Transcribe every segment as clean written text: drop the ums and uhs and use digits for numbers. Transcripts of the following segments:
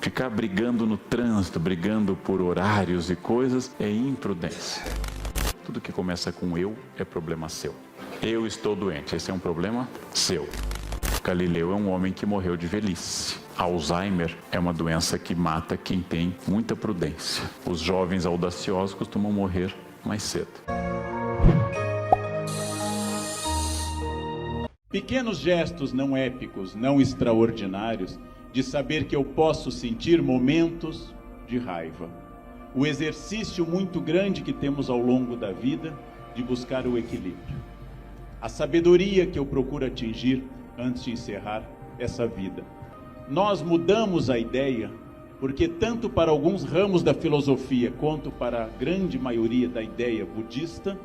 Ficar brigando no trânsito, brigando por horários e coisas, é imprudência. Tudo que começa com eu é problema seu. Eu estou doente, esse é um problema seu. Galileu é um homem que morreu de velhice. Alzheimer é uma doença que mata quem tem muita prudência. Os jovens audaciosos costumam morrer mais cedo. Pequenos gestos não épicos, não extraordinários, de saber que eu posso sentir momentos de raiva. O exercício muito grande que temos ao longo da vida de buscar o equilíbrio. A sabedoria que eu procuro atingir antes de encerrar essa vida. Nós mudamos a ideia, porque tanto para alguns ramos da filosofia, quanto para a grande maioria da ideia budista,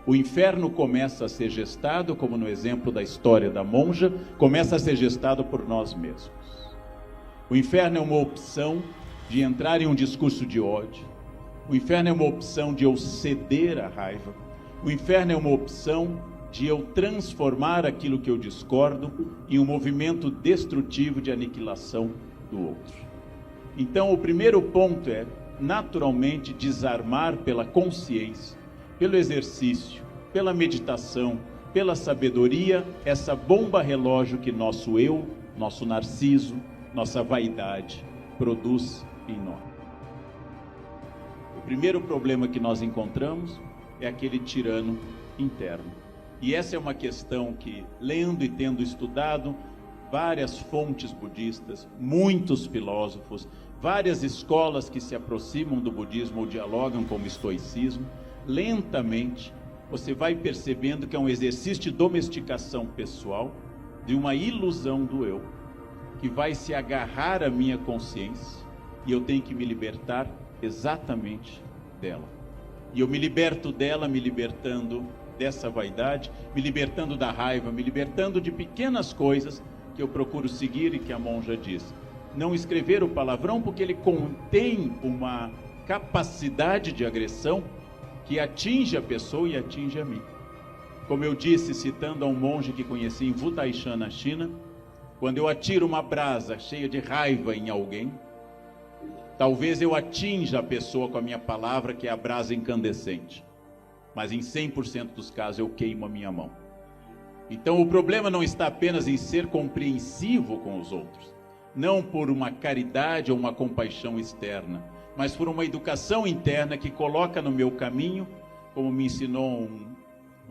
o inferno começa a ser gestado, como no exemplo da história da monja, começa a ser gestado por nós mesmos. O inferno é uma opção de entrar em um discurso de ódio. O inferno é uma opção de eu ceder à raiva. O inferno é uma opção de eu transformar aquilo que eu discordo em um movimento destrutivo de aniquilação do outro. Então, o primeiro ponto é, naturalmente, desarmar pela consciência, pelo exercício, pela meditação, pela sabedoria, essa bomba relógio que nosso eu, nosso narciso, nossa vaidade produz em nós. O primeiro problema que nós encontramos é aquele tirano interno. E essa é uma questão que, lendo e tendo estudado várias fontes budistas, muitos filósofos, várias escolas que se aproximam do budismo ou dialogam com o estoicismo, lentamente você vai percebendo que é um exercício de domesticação pessoal de uma ilusão do eu, que vai se agarrar à minha consciência e eu tenho que me libertar exatamente dela. E eu me liberto dela, me libertando dessa vaidade, me libertando da raiva, me libertando de pequenas coisas que eu procuro seguir e que a monja diz. Não escrever o palavrão porque ele contém uma capacidade de agressão que atinge a pessoa e atinge a mim. Como eu disse, citando a um monge que conheci em Wutaishan, na China, quando eu atiro uma brasa cheia de raiva em alguém, talvez eu atinja a pessoa com a minha palavra, que é a brasa incandescente. Mas em 100% dos casos eu queimo a minha mão. Então o problema não está apenas em ser compreensivo com os outros, não por uma caridade ou uma compaixão externa, mas por uma educação interna que coloca no meu caminho, como me ensinou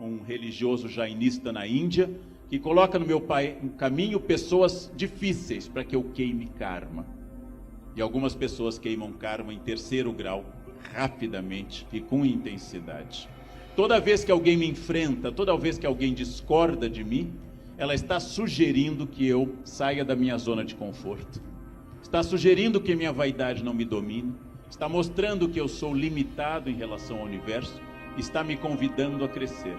um religioso jainista na Índia, que coloca no meu caminho pessoas difíceis para que eu queime karma. E algumas pessoas queimam karma em 3º grau, rapidamente e com intensidade. Toda vez que alguém me enfrenta, toda vez que alguém discorda de mim, ela está sugerindo que eu saia da minha zona de conforto. Está sugerindo que minha vaidade não me domine. Está mostrando que eu sou limitado em relação ao universo. Está me convidando a crescer.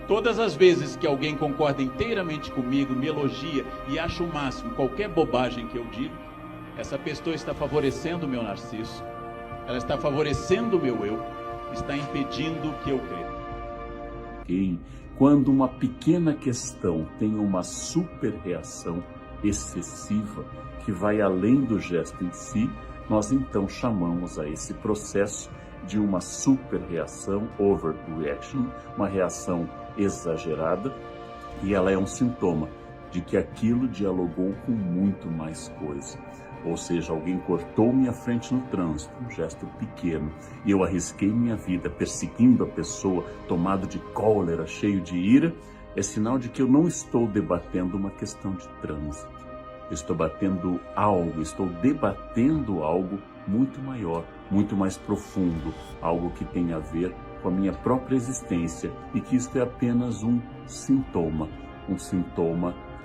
Todas as vezes que alguém concorda inteiramente comigo, me elogia e acha o máximo qualquer bobagem que eu digo, essa pessoa está favorecendo o meu narciso, ela está favorecendo o meu eu, está impedindo que eu cresça. Quando uma pequena questão tem uma super reação excessiva, que vai além do gesto em si, nós então chamamos a esse processo de uma super reação, overreaction, uma reação exagerada, e ela é um sintoma de que aquilo dialogou com muito mais coisa. Ou seja, alguém cortou minha frente no trânsito, um gesto pequeno, e eu arrisquei minha vida perseguindo a pessoa, tomado de cólera, cheio de ira, é sinal de que eu não estou debatendo uma questão de trânsito. Eu estou debatendo algo muito maior, muito mais profundo, algo que tem a ver com a minha própria existência e que isto é apenas um sintoma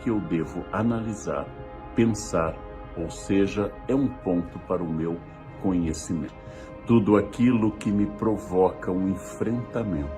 que eu devo analisar, pensar, ou seja, é um ponto para o meu conhecimento. Tudo aquilo que me provoca um enfrentamento,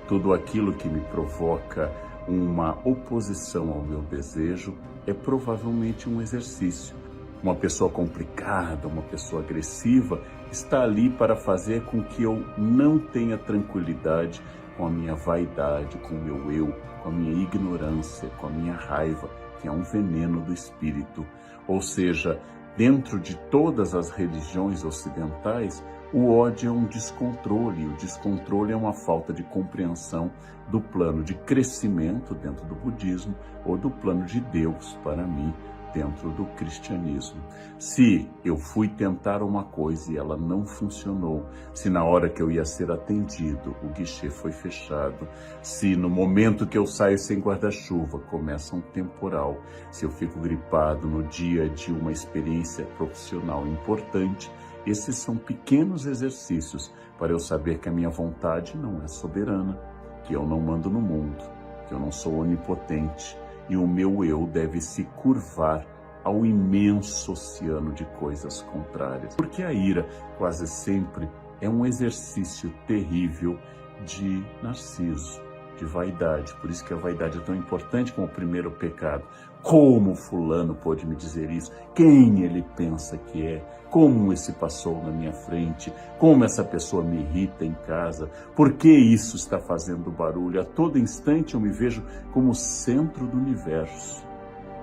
tudo aquilo que me provoca uma oposição ao meu desejo é provavelmente um exercício. Uma pessoa complicada, uma pessoa agressiva, está ali para fazer com que eu não tenha tranquilidade com a minha vaidade, com o meu eu, com a minha ignorância, com a minha raiva, que é um veneno do espírito. Ou seja, Dentro de todas as religiões ocidentais, o ódio é um descontrole. O descontrole é uma falta de compreensão do plano de crescimento dentro do budismo ou do plano de Deus, para mim, dentro do cristianismo. Se eu fui tentar uma coisa e ela não funcionou, se na hora que eu ia ser atendido o guichê foi fechado, se no momento que eu saio sem guarda-chuva começa um temporal, se eu fico gripado no dia de uma experiência profissional importante, esses são pequenos exercícios para eu saber que a minha vontade não é soberana, que eu não mando no mundo, que eu não sou onipotente, e o meu eu deve se curvar ao imenso oceano de coisas contrárias. Porque a ira quase sempre é um exercício terrível de narciso, de vaidade. Por isso que a vaidade é tão importante como o primeiro pecado. Como fulano pôde me dizer isso? Quem ele pensa que é? Como esse passou na minha frente? Como essa pessoa me irrita em casa? Por que isso está fazendo barulho? A todo instante eu me vejo como centro do universo.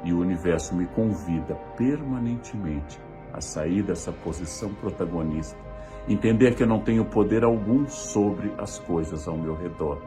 E o universo me convida permanentemente a sair dessa posição protagonista. Entender que eu não tenho poder algum sobre as coisas ao meu redor.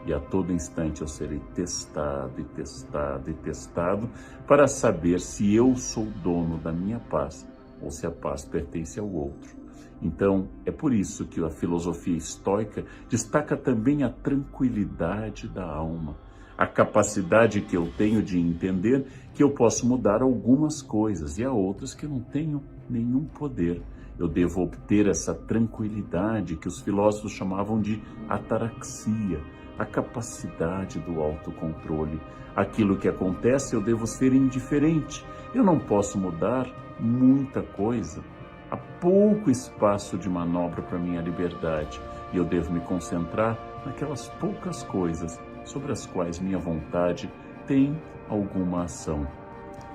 E a todo instante eu serei testado e testado e testado para saber se eu sou dono da minha paz ou se a paz pertence ao outro. Então, é por isso que a filosofia estoica destaca também a tranquilidade da alma, a capacidade que eu tenho de entender que eu posso mudar algumas coisas e há outras que eu não tenho nenhum poder. Eu devo obter essa tranquilidade que os filósofos chamavam de ataraxia, a capacidade do autocontrole. Aquilo que acontece, eu devo ser indiferente. Eu não posso mudar muita coisa. Há pouco espaço de manobra para minha liberdade e eu devo me concentrar naquelas poucas coisas sobre as quais minha vontade tem alguma ação.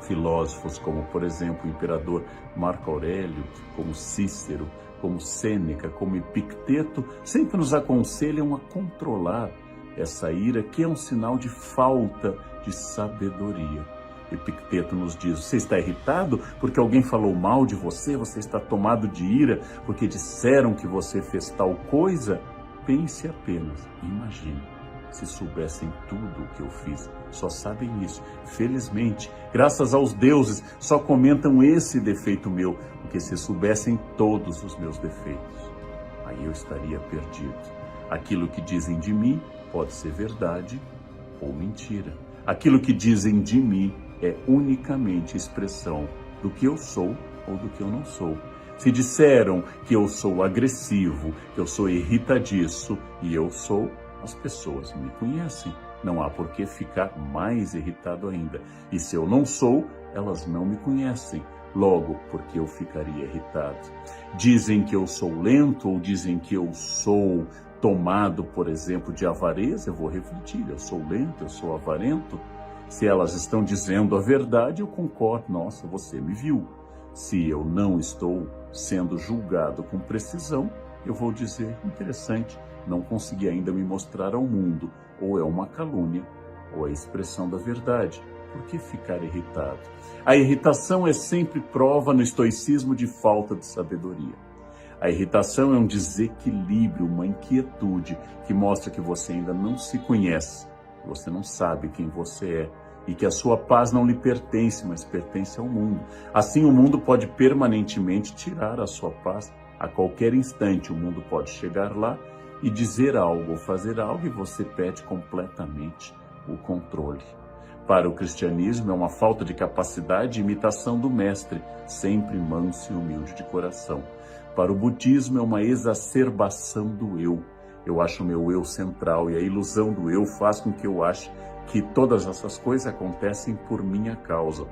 Filósofos como, por exemplo, o imperador Marco Aurélio, como Cícero, como Sêneca, como Epicteto, sempre nos aconselham a controlar essa ira, que é um sinal de falta de sabedoria. Epicteto nos diz: você está irritado porque alguém falou mal de você? Você está tomado de ira porque disseram que você fez tal coisa? Pense apenas, imagine, se soubessem tudo o que eu fiz. Só sabem isso. Felizmente, graças aos deuses, só comentam esse defeito meu, porque se soubessem todos os meus defeitos, aí eu estaria perdido. Aquilo que dizem de mim pode ser verdade ou mentira. Aquilo que dizem de mim é unicamente expressão do que eu sou ou do que eu não sou. Se disseram que eu sou agressivo, que eu sou irritadiço, e eu sou, as pessoas me conhecem. Não há por que ficar mais irritado ainda. E se eu não sou, elas não me conhecem. Logo, porque eu ficaria irritado. Dizem que eu sou lento ou dizem que eu sou tomado, por exemplo, de avareza, eu vou refletir, eu sou lento, eu sou avarento. Se elas estão dizendo a verdade, eu concordo, nossa, você me viu. Se eu não estou sendo julgado com precisão, eu vou dizer, interessante, não consegui ainda me mostrar ao mundo, ou é uma calúnia, ou é a expressão da verdade. Por que ficar irritado? A irritação é sempre prova no estoicismo de falta de sabedoria. A irritação é um desequilíbrio, uma inquietude que mostra que você ainda não se conhece, que você não sabe quem você é e que a sua paz não lhe pertence, mas pertence ao mundo. Assim, o mundo pode permanentemente tirar a sua paz. A qualquer instante, o mundo pode chegar lá e dizer algo ou fazer algo e você perde completamente o controle. Para o cristianismo, é uma falta de capacidade e imitação do mestre, sempre manso e humilde de coração. Para o budismo, é uma exacerbação do eu. Eu acho o meu eu central e a ilusão do eu faz com que eu ache que todas essas coisas acontecem por minha causa.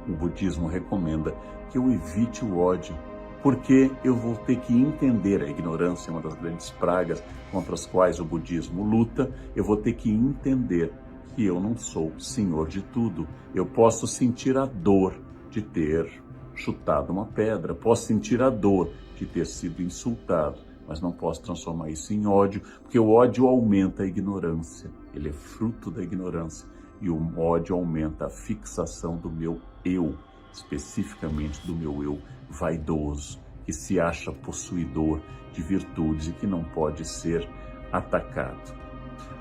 O budismo recomenda que eu evite o ódio, porque eu vou ter que entender, a ignorância é uma das grandes pragas contra as quais o budismo luta, eu vou ter que entender que eu não sou senhor de tudo. Eu posso sentir a dor de ter chutado uma pedra, posso sentir a dor de ter sido insultado, mas não posso transformar isso em ódio, porque o ódio aumenta a ignorância, ele é fruto da ignorância, e o ódio aumenta a fixação do meu eu, especificamente do meu eu vaidoso, que se acha possuidor de virtudes e que não pode ser atacado.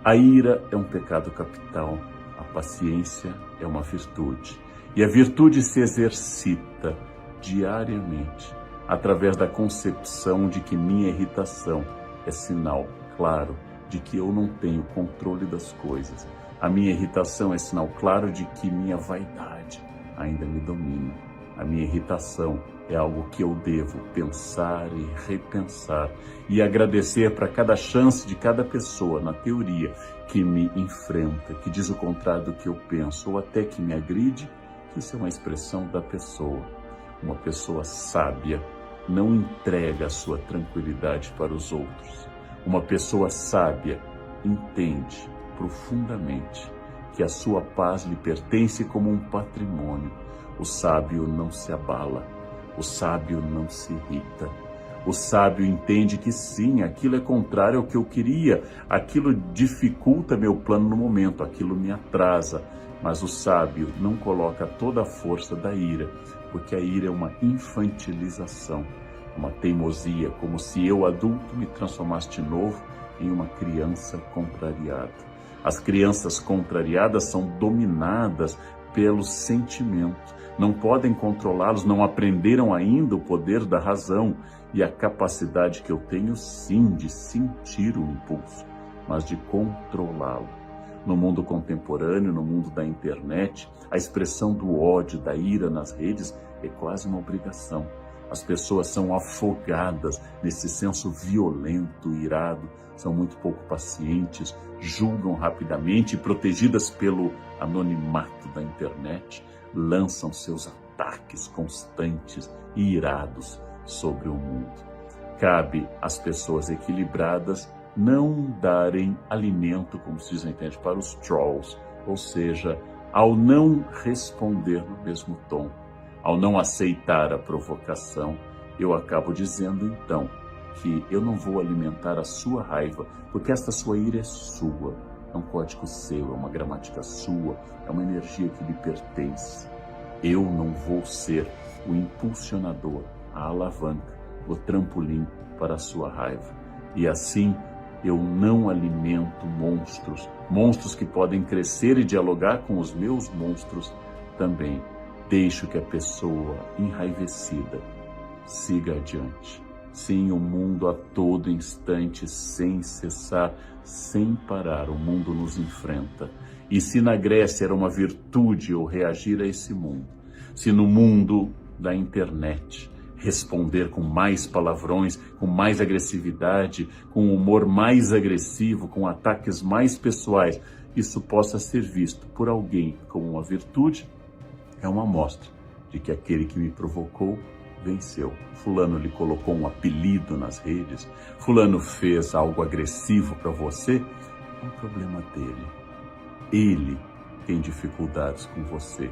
A ira é um pecado capital, a paciência é uma virtude. E a virtude se exercita diariamente através da concepção de que minha irritação é sinal claro de que eu não tenho controle das coisas. A minha irritação é sinal claro de que minha vaidade ainda me domina. A minha irritação é algo que eu devo pensar e repensar e agradecer para cada chance de cada pessoa, na teoria, que me enfrenta, que diz o contrário do que eu penso, ou até que me agride, que isso é uma expressão da pessoa. Uma pessoa sábia não entrega a sua tranquilidade para os outros. Uma pessoa sábia entende profundamente que a sua paz lhe pertence como um patrimônio. O sábio não se abala, o sábio não se irrita. O sábio entende que sim, aquilo é contrário ao que eu queria, aquilo dificulta meu plano no momento, aquilo me atrasa. Mas o sábio não coloca toda a força da ira, porque a ira é uma infantilização, uma teimosia, como se eu, adulto, me transformasse de novo em uma criança contrariada. As crianças contrariadas são dominadas pelo sentimento, não podem controlá-los, não aprenderam ainda o poder da razão e a capacidade que eu tenho, sim, de sentir o impulso, mas de controlá-lo. No mundo contemporâneo, no mundo da internet, a expressão do ódio, da ira nas redes é quase uma obrigação. As pessoas são afogadas nesse senso violento, irado, são muito pouco pacientes, julgam rapidamente e, protegidas pelo anonimato da internet, lançam seus ataques constantes e irados sobre o mundo. Cabe às pessoas equilibradas não darem alimento, como se diz na internet, para os trolls, ou seja, ao não responder no mesmo tom, ao não aceitar a provocação, eu acabo dizendo então que eu não vou alimentar a sua raiva, porque esta sua ira é sua, é um código seu, é uma gramática sua, é uma energia que lhe pertence. Eu não vou ser o impulsionador, a alavanca, o trampolim para a sua raiva. E assim eu não alimento monstros, monstros que podem crescer e dialogar com os meus monstros também. Deixo que a pessoa enraivecida siga adiante. Sim, o mundo a todo instante, sem cessar, sem parar, o mundo nos enfrenta. E se na Grécia era uma virtude eu reagir a esse mundo, se no mundo da internet responder com mais palavrões, com mais agressividade, com um humor mais agressivo, com ataques mais pessoais, isso possa ser visto por alguém como uma virtude, é uma amostra de que aquele que me provocou venceu. Fulano lhe colocou um apelido nas redes, fulano fez algo agressivo para você, é um problema dele. Ele tem dificuldades com você,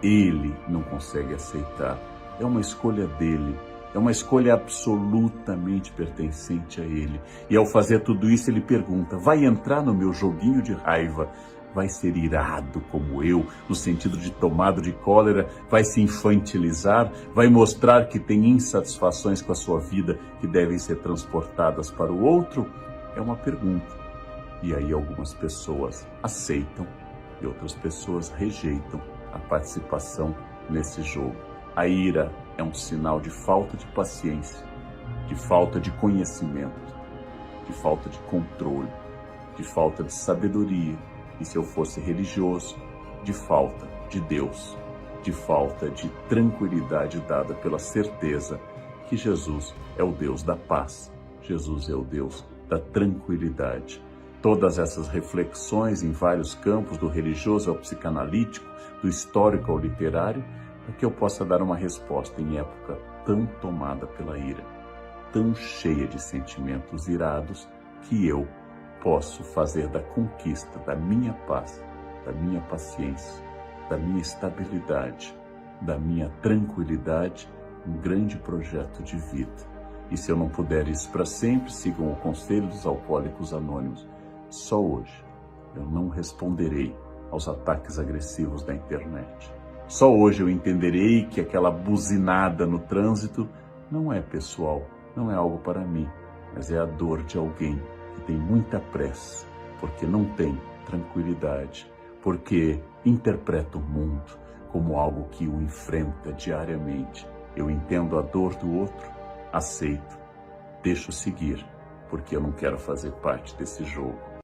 ele não consegue aceitar, é uma escolha dele, é uma escolha absolutamente pertencente a ele. E ao fazer tudo isso ele pergunta, vai entrar no meu joguinho de raiva? Vai ser irado como eu, no sentido de tomado de cólera, vai se infantilizar, vai mostrar que tem insatisfações com a sua vida que devem ser transportadas para o outro? É uma pergunta. E aí algumas pessoas aceitam e outras pessoas rejeitam a participação nesse jogo. A ira é um sinal de falta de paciência, de falta de conhecimento, de falta de controle, de falta de sabedoria. E se eu fosse religioso, de falta de Deus, de falta de tranquilidade dada pela certeza que Jesus é o Deus da paz, Jesus é o Deus da tranquilidade. Todas essas reflexões em vários campos, do religioso ao psicanalítico, do histórico ao literário, para que eu possa dar uma resposta em época tão tomada pela ira, tão cheia de sentimentos irados, que eu posso fazer da conquista da minha paz, da minha paciência, da minha estabilidade, da minha tranquilidade, um grande projeto de vida. E se eu não puder isso para sempre, sigam o conselho dos Alcoólicos Anônimos. Só hoje eu não responderei aos ataques agressivos da internet. Só hoje eu entenderei que aquela buzinada no trânsito não é pessoal, não é algo para mim, mas é a dor de alguém que tem muita pressa, porque não tem tranquilidade, porque interpreta o mundo como algo que o enfrenta diariamente. Eu entendo a dor do outro, aceito, deixo seguir, porque eu não quero fazer parte desse jogo.